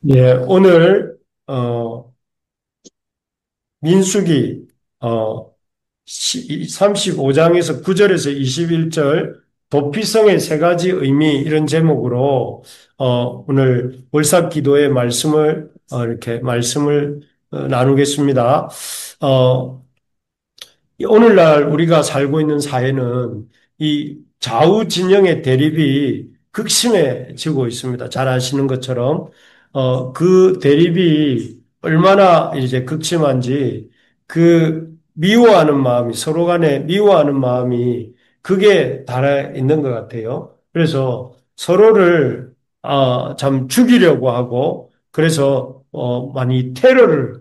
예, 오늘 민수기 어 35장에서 9절에서 21절 도피성의 세 가지 의미 이런 제목으로 오늘 월삭 기도의 말씀을 이렇게 말씀을 나누겠습니다. 어, 오늘날 우리가 살고 있는 사회는 이 좌우 진영의 대립이 극심해지고 있습니다. 잘 아시는 것처럼, 그 대립이 얼마나 이제 극심한지 그 미워하는 마음이, 서로 간에 미워하는 마음이 그게 달아 있는 것 같아요. 그래서 서로를, 참 죽이려고 하고, 그래서, 많이 테러를,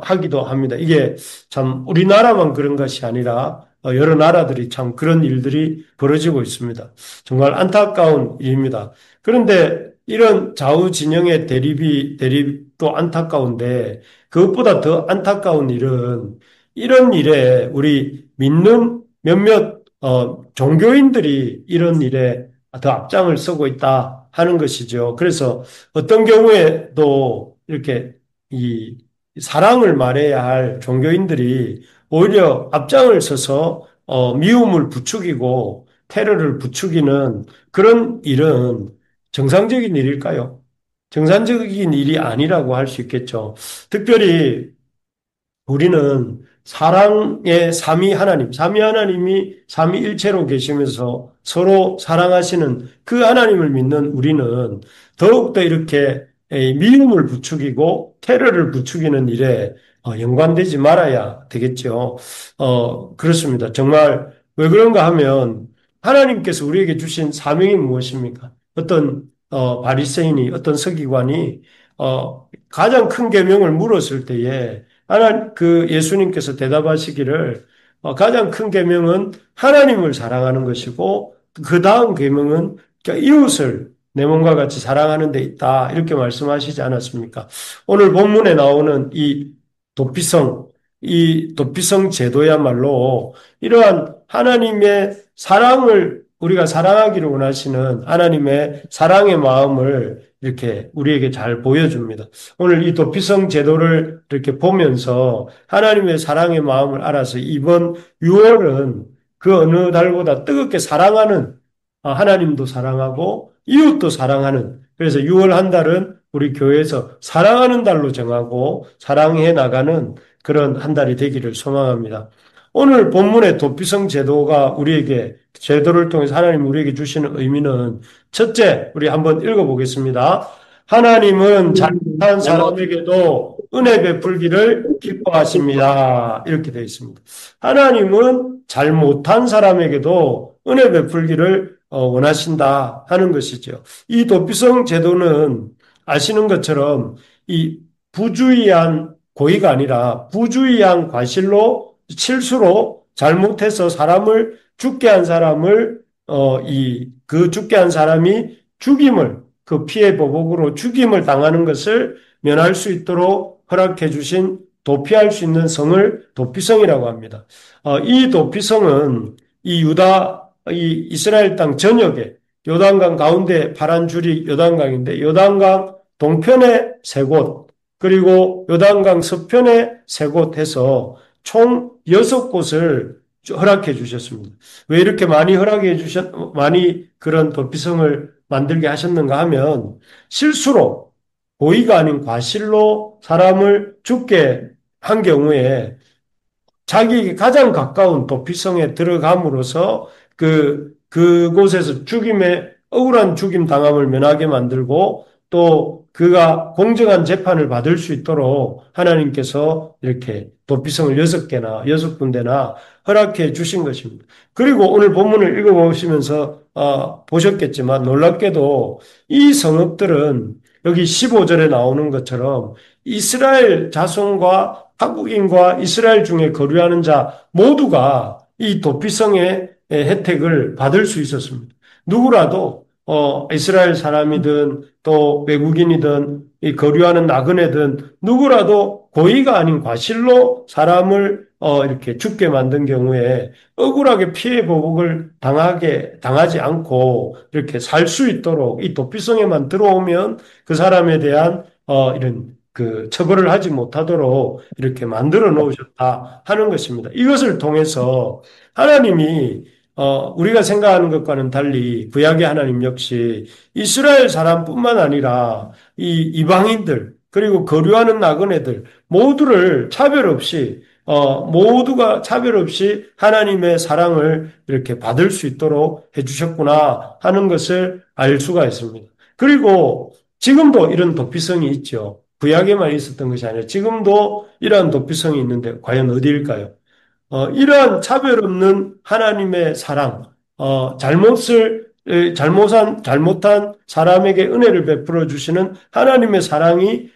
하기도 합니다. 이게 참 우리나라만 그런 것이 아니라 여러 나라들이 참 그런 일들이 벌어지고 있습니다. 정말 안타까운 일입니다. 그런데 이런 좌우 진영의 대립도 안타까운데 그것보다 더 안타까운 일은 이런 일에 우리 믿는 몇몇 종교인들이 이런 일에 더 앞장을 서고 있다 하는 것이죠. 그래서 어떤 경우에도 이렇게 이 사랑을 말해야 할 종교인들이 오히려 앞장을 서서 미움을 부추기고 테러를 부추기는 그런 일은 정상적인 일일까요? 정상적인 일이 아니라고 할 수 있겠죠. 특별히 우리는 사랑의 삼위 하나님이 삼위일체로 계시면서 서로 사랑하시는 그 하나님을 믿는 우리는 더욱더 이렇게 미움을 부추기고 테러를 부추기는 일에 연관되지 말아야 되겠죠. 그렇습니다. 정말 왜 그런가 하면 하나님께서 우리에게 주신 사명이 무엇입니까? 어떤 바리새인이 어떤 서기관이 가장 큰 계명을 물었을 때에 그 예수님께서 대답하시기를 가장 큰 계명은 하나님을 사랑하는 것이고 그 다음 계명은 그러니까 이웃을 내 몸과 같이 사랑하는 데 있다. 이렇게 말씀하시지 않았습니까? 오늘 본문에 나오는 도피성, 이 도피성 제도야말로 이러한 하나님의 사랑을 우리가 사랑하기를 원하시는 하나님의 사랑의 마음을 이렇게 우리에게 잘 보여줍니다. 오늘 이 도피성 제도를 이렇게 보면서 하나님의 사랑의 마음을 알아서 이번 6월은 그 어느 달보다 뜨겁게 사랑하는 하나님도 사랑하고 이웃도 사랑하는 그래서 6월 한 달은 우리 교회에서 사랑하는 달로 정하고 사랑해 나가는 그런 한 달이 되기를 소망합니다. 오늘 본문의 도피성 제도가 우리에게 제도를 통해서 하나님 우리에게 주시는 의미는 첫째, 우리 한번 읽어보겠습니다. 하나님은 잘못한 사람에게도 은혜 베풀기를 기뻐하십니다. 이렇게 되어 있습니다. 하나님은 잘못한 사람에게도 은혜 베풀기를 원하신다 하는 것이죠. 이 도피성 제도는 아시는 것처럼 이 부주의한 고의가 아니라 부주의한 과실로 실수로 잘못해서 사람을 죽게 한 사람을 그 죽게 한 사람이 죽임을 그 피해 보복으로 죽임을 당하는 것을 면할 수 있도록 허락해 주신 도피할 수 있는 성을 도피성이라고 합니다. 이 도피성은 이 이스라엘 땅 전역에 요단강 가운데 파란 줄이 요단강인데 요단강 동편에 세 곳, 그리고 요단강 서편에 세 곳 해서 총 6곳을 허락해 주셨습니다. 왜 이렇게 많이 그런 도피성을 만들게 하셨는가 하면 실수로 고의가 아닌 과실로 사람을 죽게 한 경우에 자기에게 가장 가까운 도피성에 들어감으로써 그곳에서 억울한 죽임 당함을 면하게 만들고 또 그가 공정한 재판을 받을 수 있도록 하나님께서 이렇게 도피성을 6개나 6군데나 허락해 주신 것입니다. 그리고 오늘 본문을 읽어보시면서 보셨겠지만 놀랍게도 이 성읍들은 여기 15절에 나오는 것처럼 이스라엘 자손과 한국인과 이스라엘 중에 거류하는 자 모두가 이 도피성의 혜택을 받을 수 있었습니다. 누구라도 이스라엘 사람이든 또 외국인이든 이 거류하는 나그네든 누구라도 고의가 아닌 과실로 사람을 이렇게 죽게 만든 경우에 억울하게 피해 보복을 당하지 않고 이렇게 살 수 있도록 이 도피성에만 들어오면 그 사람에 대한 이런 그 처벌을 하지 못하도록 이렇게 만들어 놓으셨다 하는 것입니다. 이것을 통해서 하나님이 우리가 생각하는 것과는 달리 구약의 하나님 역시 이스라엘 사람뿐만 아니라 이 이방인들 그리고 거류하는 나그네들 모두를 차별 없이 모두가 차별 없이 하나님의 사랑을 이렇게 받을 수 있도록 해주셨구나 하는 것을 알 수가 있습니다. 그리고 지금도 이런 도피성이 있죠. 구약에만 있었던 것이 아니라 지금도 이러한 도피성이 있는데 과연 어디일까요? 이러한 차별 없는 하나님의 사랑, 잘못한 사람에게 은혜를 베풀어 주시는 하나님의 사랑이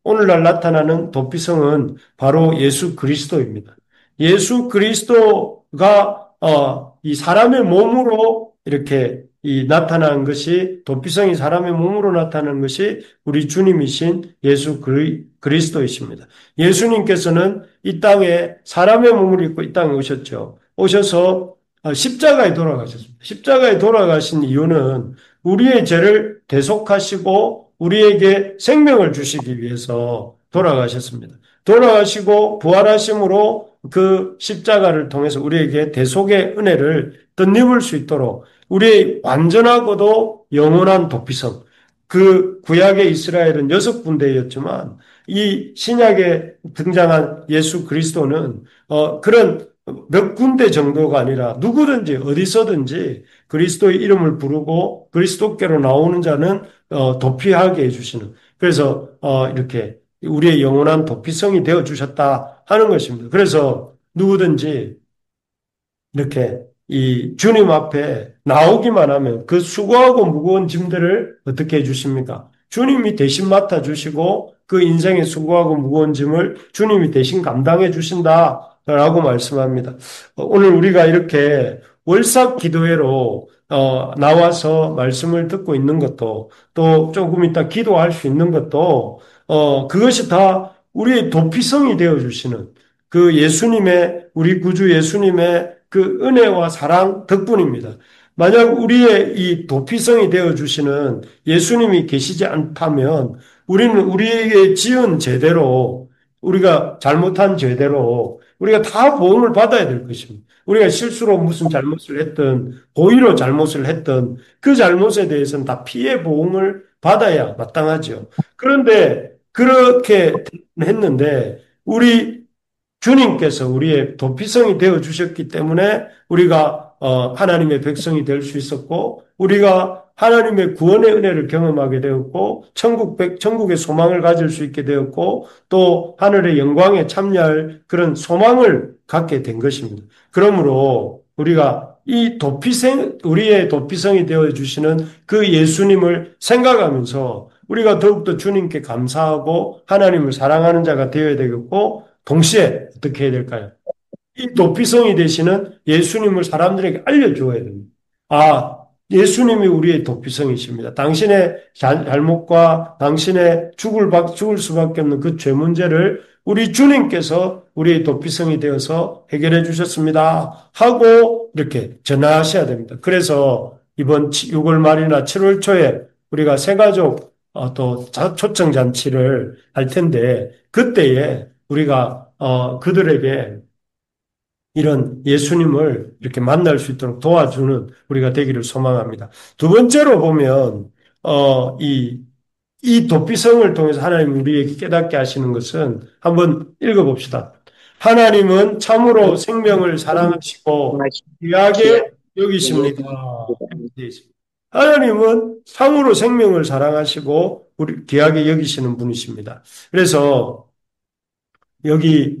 오늘날 나타나는 도피성은 바로 예수 그리스도입니다. 예수 그리스도가, 이 사람의 몸으로 이렇게 나타난 것이, 도피성이 사람의 몸으로 나타나는 것이 우리 주님이신 예수 그리스도이십니다. 예수님께서는 이 땅에 사람의 몸을 입고 이 땅에 오셨죠. 오셔서 십자가에 돌아가셨습니다. 십자가에 돌아가신 이유는 우리의 죄를 대속하시고 우리에게 생명을 주시기 위해서 돌아가셨습니다. 돌아가시고 부활하심으로 그 십자가를 통해서 우리에게 대속의 은혜를 덧입을 수 있도록 우리의 완전하고도 영원한 도피성, 그 구약의 이스라엘은 6군데였지만 이 신약에 등장한 예수 그리스도는 그런 몇 군데 정도가 아니라 누구든지 어디서든지 그리스도의 이름을 부르고 그리스도께로 나오는 자는 도피하게 해주시는, 그래서 이렇게 우리의 영원한 도피성이 되어 주셨다 하는 것입니다. 그래서 누구든지 이렇게 이 주님 앞에 나오기만 하면 그 수고하고 무거운 짐들을 어떻게 해주십니까? 주님이 대신 맡아주시고 그 인생의 수고하고 무거운 짐을 주님이 대신 감당해 주신다라고 말씀합니다. 오늘 우리가 이렇게 월삭 기도회로 나와서 말씀을 듣고 있는 것도, 또 조금 이따 기도할 수 있는 것도 그것이 다 우리의 도피성이 되어 주시는 그 예수님의, 우리 구주 예수님의 그 은혜와 사랑 덕분입니다. 만약 우리의 이 도피성이 되어 주시는 예수님이 계시지 않다면 우리는 우리에게 지은 죄대로, 우리가 잘못한 죄대로 우리가 다 보응을 받아야 될 것입니다. 우리가 실수로 무슨 잘못을 했든 고의로 잘못을 했든 그 잘못에 대해서는 다 피해 보응을 받아야 마땅하죠. 그런데 그렇게 했는데 우리 주님께서 우리의 도피성이 되어 주셨기 때문에 우리가 하나님의 백성이 될 수 있었고, 우리가 하나님의 구원의 은혜를 경험하게 되었고, 천국의 소망을 가질 수 있게 되었고, 또 하늘의 영광에 참여할 그런 소망을 갖게 된 것입니다. 그러므로 우리가 우리의 도피성이 되어 주시는 그 예수님을 생각하면서 우리가 더욱더 주님께 감사하고 하나님을 사랑하는 자가 되어야 되겠고, 동시에 어떻게 해야 될까요? 이 도피성이 되시는 예수님을 사람들에게 알려줘야 됩니다. 아, 예수님이 우리의 도피성이십니다. 당신의 잘못과 당신의 죽을 수밖에 없는 그 죄 문제를 우리 주님께서 우리의 도피성이 되어서 해결해 주셨습니다. 하고 이렇게 전하셔야 됩니다. 그래서 이번 6월 말이나 7월 초에 우리가 새가족 또 초청잔치를 할 텐데 그때에 우리가 그들에게 이런 예수님을 이렇게 만날 수 있도록 도와주는 우리가 되기를 소망합니다. 두 번째로 보면 이 도피성을 통해서 하나님 우리에게 깨닫게 하시는 것은 한번 읽어봅시다. 하나님은 참으로 생명을 사랑하시고 귀하게 여기십니다. 이렇게 되어 있습니다. 하나님은 참으로 생명을 사랑하시고 우리 귀하게 여기시는 분이십니다. 그래서 여기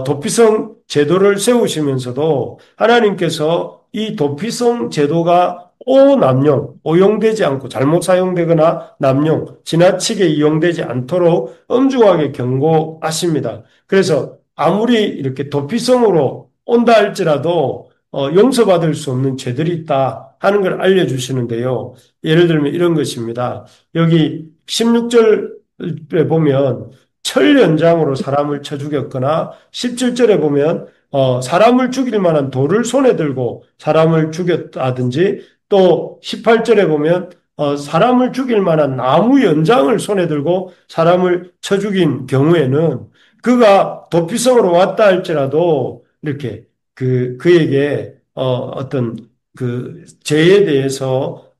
도피성 제도를 세우시면서도 하나님께서 이 도피성 제도가 오남용, 오용되지 않고 잘못 사용되거나 남용, 지나치게 이용되지 않도록 엄중하게 경고하십니다. 그래서 아무리 이렇게 도피성으로 온다 할지라도 용서받을 수 없는 죄들이 있다 하는 걸 알려주시는데요. 예를 들면 이런 것입니다. 여기 16절에 보면 철 연장으로 사람을 쳐 죽였거나 17절에 보면 사람을 죽일 만한 돌을 손에 들고 사람을 죽였다든지 또 18절에 보면 사람을 죽일 만한 나무 연장을 손에 들고 사람을 쳐 죽인 경우에는 그가 도피성으로 왔다 할지라도 이렇게 그에게 어떤 그 죄에 대해서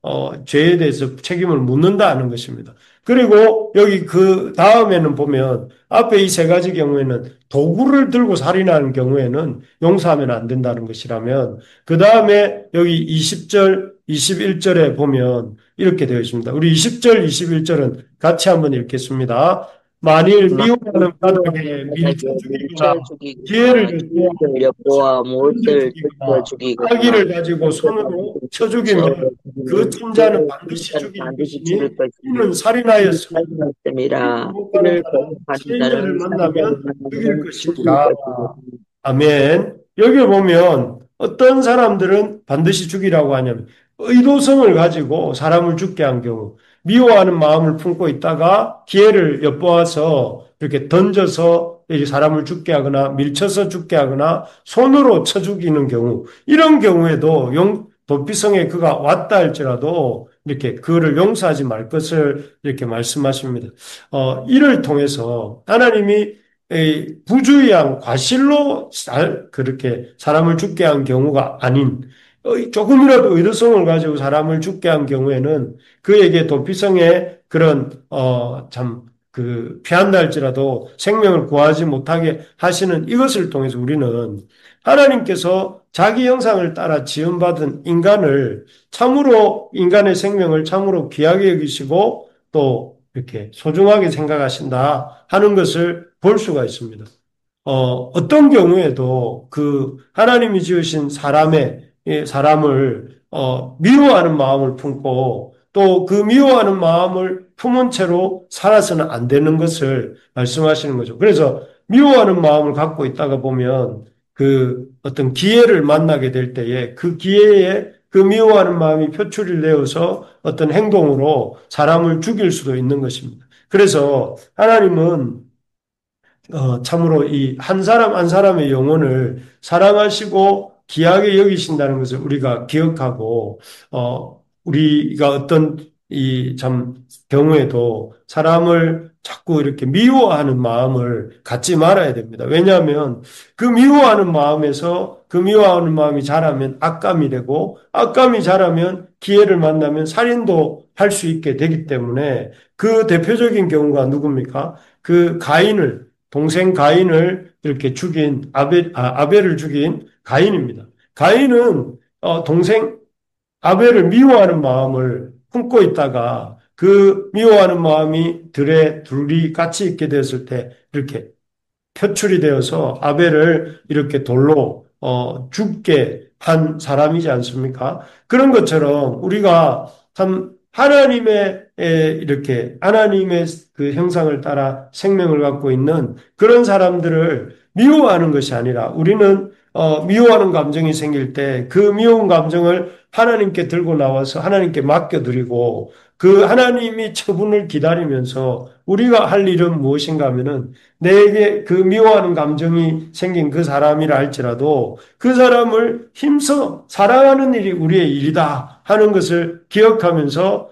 책임을 묻는다는 것입니다. 그리고 여기 그 다음에는 보면 앞에 이 세 가지 경우에는 도구를 들고 살인하는 경우에는 용서하면 안 된다는 것이라면 그 다음에 여기 20절, 21절에 보면 이렇게 되어 있습니다. 우리 20절, 21절은 같이 한번 읽겠습니다. 만일 미워하는 가족에게 밀쳐 죽이거나 밀쳐 죽이거나 기회를 기회를 엿보아 던져 무엇을 던져 죽이거나 죽이거나 아기를 가지고 손으로 쳐 죽이면 그 천자는 그 반드시 인자는 죽일 반드시 죽을 것이니 것이니 이는 이는 살인하였습니다. 이를 살인하였음이라. 거듭하는 이를 자는 거듭하는 살인자를 자는 살인자를 만나면 죽일 만나면 죽일 것이니라. 것이니 아멘. 여기 보면 어떤 사람들은 반드시 죽이라고 하냐면 의도성을 가지고 사람을 죽게 한 경우 미워하는 마음을 품고 있다가 기회를 엿보아서 이렇게 던져서 이 사람을 죽게 하거나 밀쳐서 죽게 하거나 손으로 쳐 죽이는 경우 이런 경우에도 도피성에 그가 왔다 할지라도 이렇게 그를 용서하지 말 것을 이렇게 말씀하십니다. 이를 통해서 하나님이 부주의한 과실로 그렇게 사람을 죽게 한 경우가 아닌 조금이라도 의도성을 가지고 사람을 죽게 한 경우에는 그에게 도피성의 그런 참 그 피한다 할지라도 생명을 구하지 못하게 하시는 이것을 통해서 우리는 하나님께서 자기 형상을 따라 지음받은 인간을 참으로 인간의 생명을 참으로 귀하게 여기시고 또 이렇게 소중하게 생각하신다 하는 것을 볼 수가 있습니다. 어떤 경우에도 그 하나님이 지으신 사람을 미워하는 마음을 품고 또 그 미워하는 마음을 품은 채로 살아서는 안 되는 것을 말씀하시는 거죠. 그래서 미워하는 마음을 갖고 있다가 보면 그 어떤 기회를 만나게 될 때에 그 기회에 그 미워하는 마음이 표출이 되어서 어떤 행동으로 사람을 죽일 수도 있는 것입니다. 그래서 하나님은 참으로 이 한 사람 한 사람의 영혼을 사랑하시고 귀하게 여기신다는 것을 우리가 기억하고, 우리가 어떤 이 참 경우에도 사람을 자꾸 이렇게 미워하는 마음을 갖지 말아야 됩니다. 왜냐하면 그 미워하는 마음이 자라면 악감이 되고, 악감이 자라면 기회를 만나면 살인도 할 수 있게 되기 때문에 그 대표적인 경우가 누굽니까? 그 동생 가인을 이렇게 죽인 아벨을 죽인 가인입니다. 가인은 동생 아벨을 미워하는 마음을 품고 있다가 그 미워하는 마음이 들에 둘이 같이 있게 되었을 때 이렇게 표출이 되어서 아벨을 이렇게 돌로 죽게 한 사람이지 않습니까? 그런 것처럼 우리가 참 하나님의 그 형상을 따라 생명을 갖고 있는 그런 사람들을 미워하는 것이 아니라 우리는 미워하는 감정이 생길 때 그 미운 감정을 하나님께 들고 나와서 하나님께 맡겨드리고 그 하나님이 처분을 기다리면서 우리가 할 일은 무엇인가 하면은 내게 그 미워하는 감정이 생긴 그 사람이라 할지라도 그 사람을 힘써 사랑하는 일이 우리의 일이다 하는 것을 기억하면서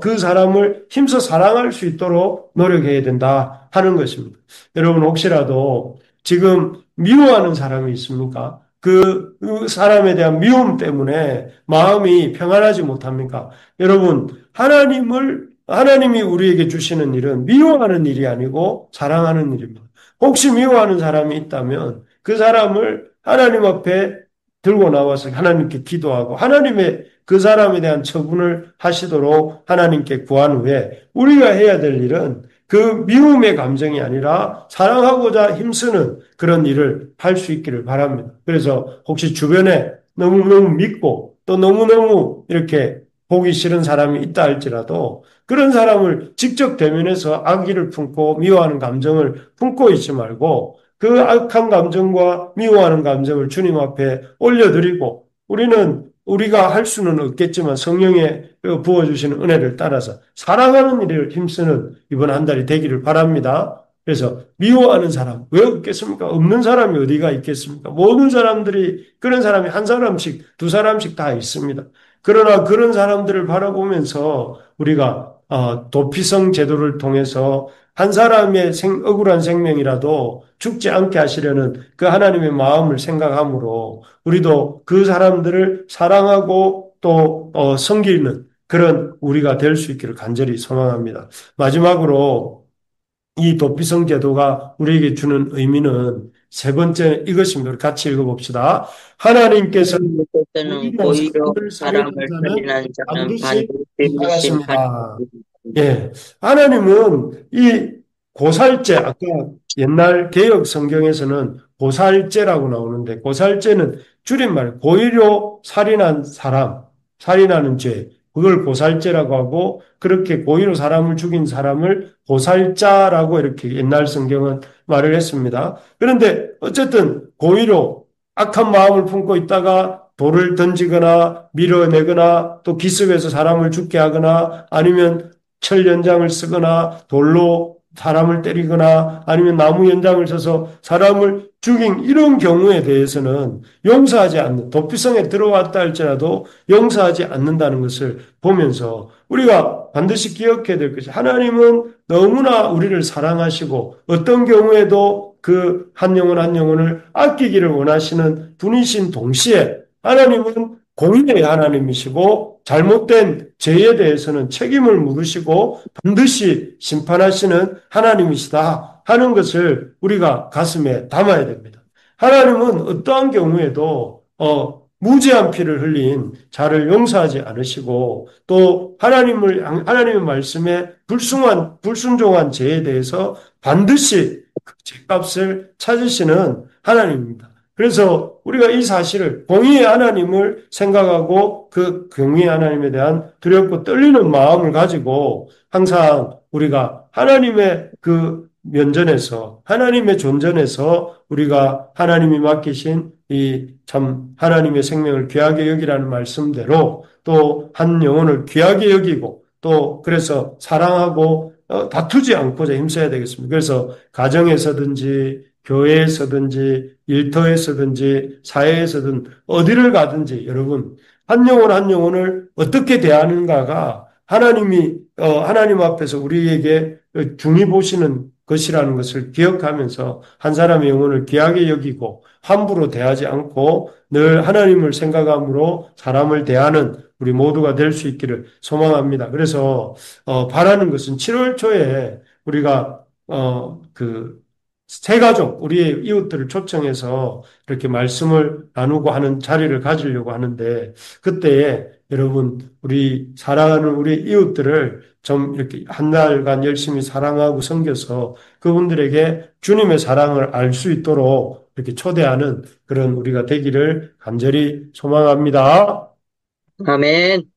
그 사람을 힘써 사랑할 수 있도록 노력해야 된다 하는 것입니다. 여러분 혹시라도 지금 미워하는 사람이 있습니까? 그 사람에 대한 미움 때문에 마음이 평안하지 못합니까? 여러분, 하나님이 우리에게 주시는 일은 미워하는 일이 아니고 사랑하는 일입니다. 혹시 미워하는 사람이 있다면 그 사람을 하나님 앞에 들고 나와서 하나님께 기도하고 하나님의 그 사람에 대한 처분을 하시도록 하나님께 구한 후에 우리가 해야 될 일은 그 미움의 감정이 아니라 사랑하고자 힘쓰는 그런 일을 할 수 있기를 바랍니다. 그래서 혹시 주변에 너무너무 믿고 또 너무너무 이렇게 보기 싫은 사람이 있다 할지라도 그런 사람을 직접 대면해서 악의를 품고 미워하는 감정을 품고 있지 말고 그 악한 감정과 미워하는 감정을 주님 앞에 올려드리고 우리가 할 수는 없겠지만 성령의 부어주시는 은혜를 따라서 사랑하는 일을 힘쓰는 이번 한 달이 되기를 바랍니다. 그래서 미워하는 사람 왜 없겠습니까? 없는 사람이 어디가 있겠습니까? 모든 사람들이 그런 사람이 한 사람씩 두 사람씩 다 있습니다. 그러나 그런 사람들을 바라보면서 우리가 도피성 제도를 통해서 한 사람의 억울한 생명이라도 죽지 않게 하시려는 그 하나님의 마음을 생각하므로 우리도 그 사람들을 사랑하고 또 섬기는 그런 우리가 될 수 있기를 간절히 소망합니다. 마지막으로 이 도피성 제도가 우리에게 주는 의미는 세 번째 이것입니다. 우리 같이 읽어봅시다. 하나님께서 하나님께서는 고의로 고의로 사람을 사람을 살인한 자는 살인한 자는 반드시 반드시 심판을 심판하십니다. 받습니다. 예. 하나님은 이 고살죄, 아까 옛날 개혁 성경에서는 고살죄라고 나오는데, 고살죄는 줄임말, 고의로 살인한 사람, 살인하는 죄, 그걸 고살죄라고 하고, 그렇게 고의로 사람을 죽인 사람을 고살자라고 이렇게 옛날 성경은 말을 했습니다. 그런데 어쨌든 고의로 악한 마음을 품고 있다가 돌을 던지거나 밀어내거나 또 기습해서 사람을 죽게 하거나 아니면 철 연장을 쓰거나 돌로 사람을 때리거나 아니면 나무 연장을 써서 사람을 죽인 이런 경우에 대해서는 용서하지 않는, 도피성에 들어왔다 할지라도 용서하지 않는다는 것을 보면서 우리가 반드시 기억해야 될 것이 하나님은 너무나 우리를 사랑하시고 어떤 경우에도 그 한 영혼 한 영혼을 아끼기를 원하시는 분이신 동시에 하나님은 공의의 하나님이시고 잘못된 죄에 대해서는 책임을 물으시고 반드시 심판하시는 하나님이시다 하는 것을 우리가 가슴에 담아야 됩니다. 하나님은 어떠한 경우에도 무죄한 피를 흘린 자를 용서하지 않으시고 또 하나님의 말씀에 불순종한 죄에 대해서 반드시 그 죄값을 찾으시는 하나님입니다. 그래서 우리가 이 사실을 공의의 하나님을 생각하고 그 공의의 하나님에 대한 두렵고 떨리는 마음을 가지고 항상 우리가 하나님의 그 면전에서 하나님의 존전에서 우리가 하나님이 맡기신 이 참 하나님의 생명을 귀하게 여기라는 말씀대로 또 한 영혼을 귀하게 여기고 또 그래서 사랑하고 다투지 않고자 힘써야 되겠습니다. 그래서 가정에서든지 교회에서든지 일터에서든지 사회에서든 어디를 가든지 여러분 한 영혼 한 영혼을 어떻게 대하는가가 하나님 앞에서 우리에게 중히 보시는 것이라는 것을 기억하면서 한 사람의 영혼을 귀하게 여기고 함부로 대하지 않고 늘 하나님을 생각함으로 사람을 대하는 우리 모두가 될 수 있기를 소망합니다. 그래서 바라는 것은 7월 초에 우리가 그 세 가족, 우리의 이웃들을 초청해서 이렇게 말씀을 나누고 하는 자리를 가지려고 하는데, 그때에 여러분, 우리 사랑하는 우리 이웃들을 좀 이렇게 한 달간 열심히 사랑하고 섬겨서 그분들에게 주님의 사랑을 알 수 있도록 이렇게 초대하는 그런 우리가 되기를 간절히 소망합니다. 아멘.